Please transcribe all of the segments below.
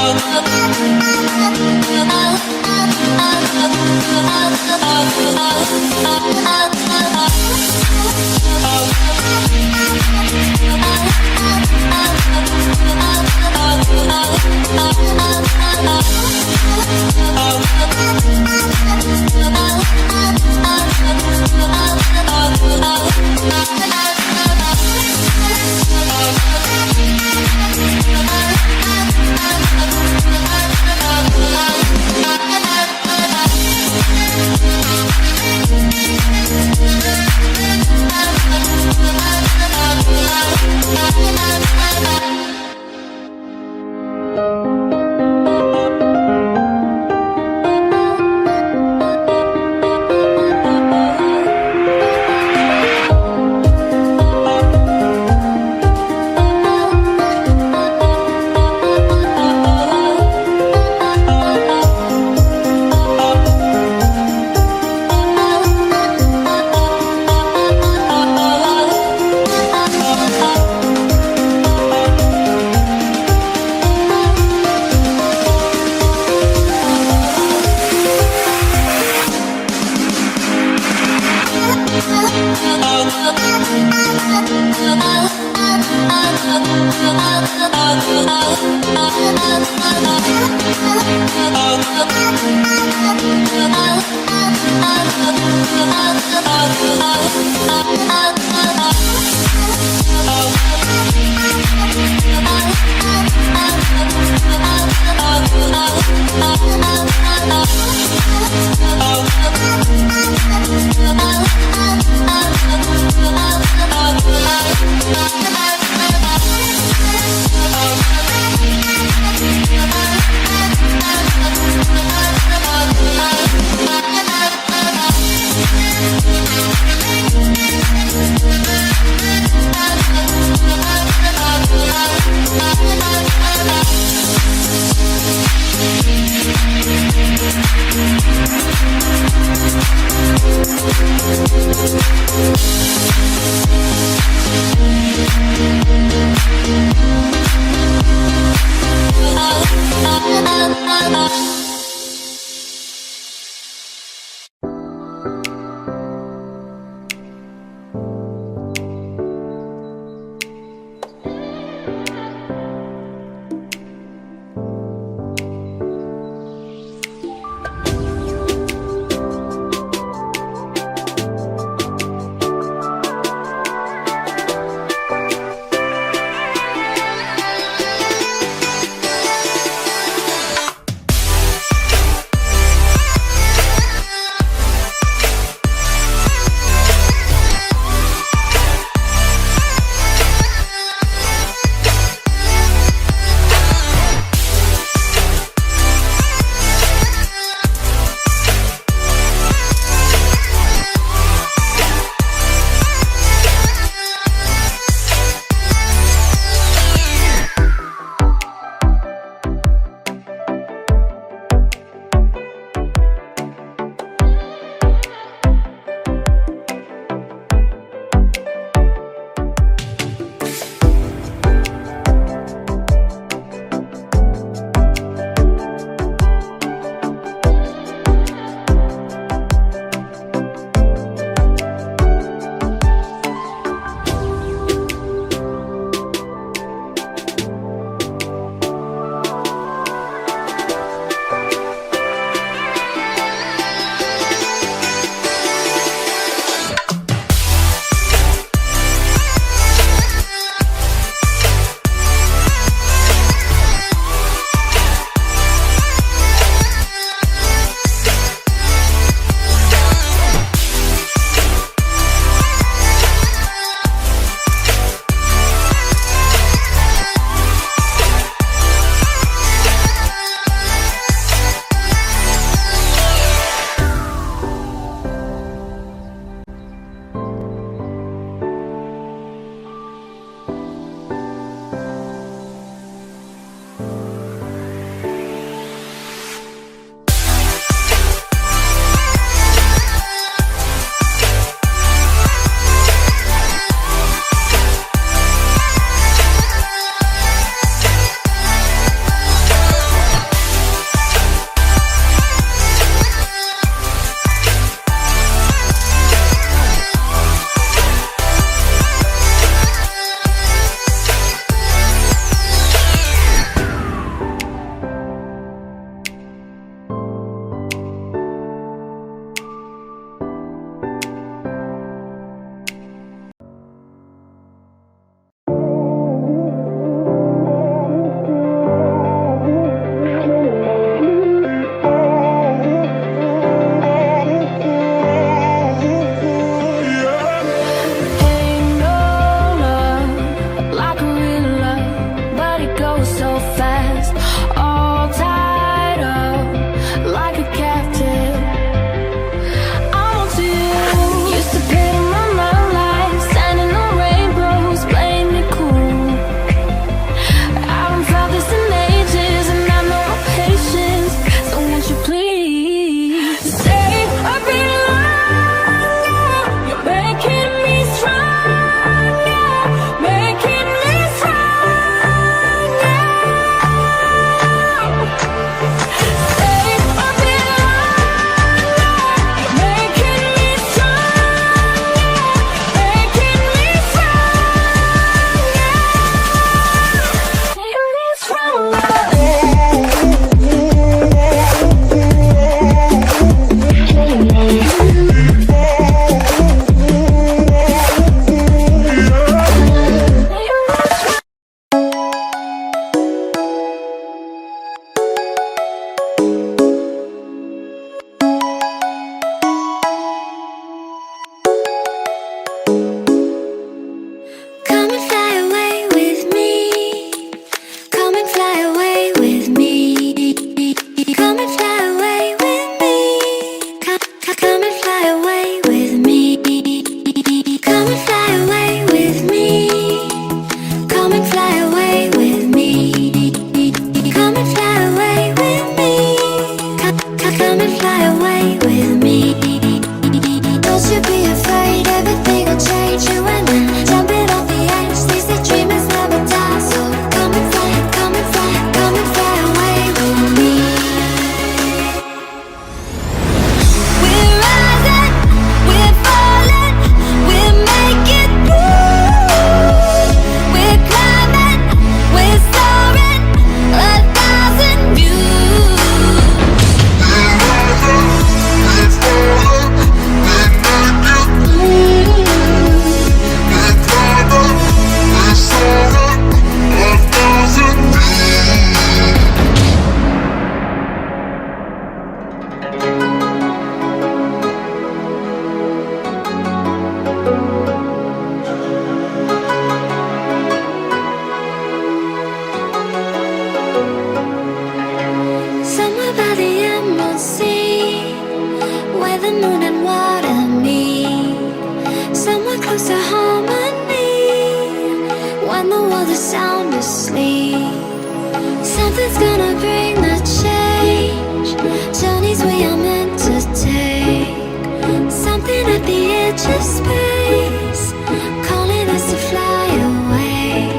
We'll be right back. away with me. Come and fly away with me. Come and fly away with me. Don't you be afraid, everything will change. You and I, jumping off the edge. They say dreamers never die, so come and fly, come and fly, come and fly away with me. We're rising, we're falling, we're making through. We're climbing, we're soaring, 1,000 views. We're rising, we're falling, we're making through. We're climbing, we're soaring, 1,000 views. Somewhere by the emerald sea, where the moon and water meet. Somewhere close to harmony, when the world is sound asleep. Something's gonna bring the change, journeys we are meant to take. Something at the edge of space, calling us to fly away.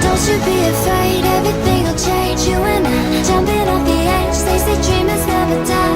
Don't you be afraid, everything will change. You and I, jumping off the edge. They say dreamers never die.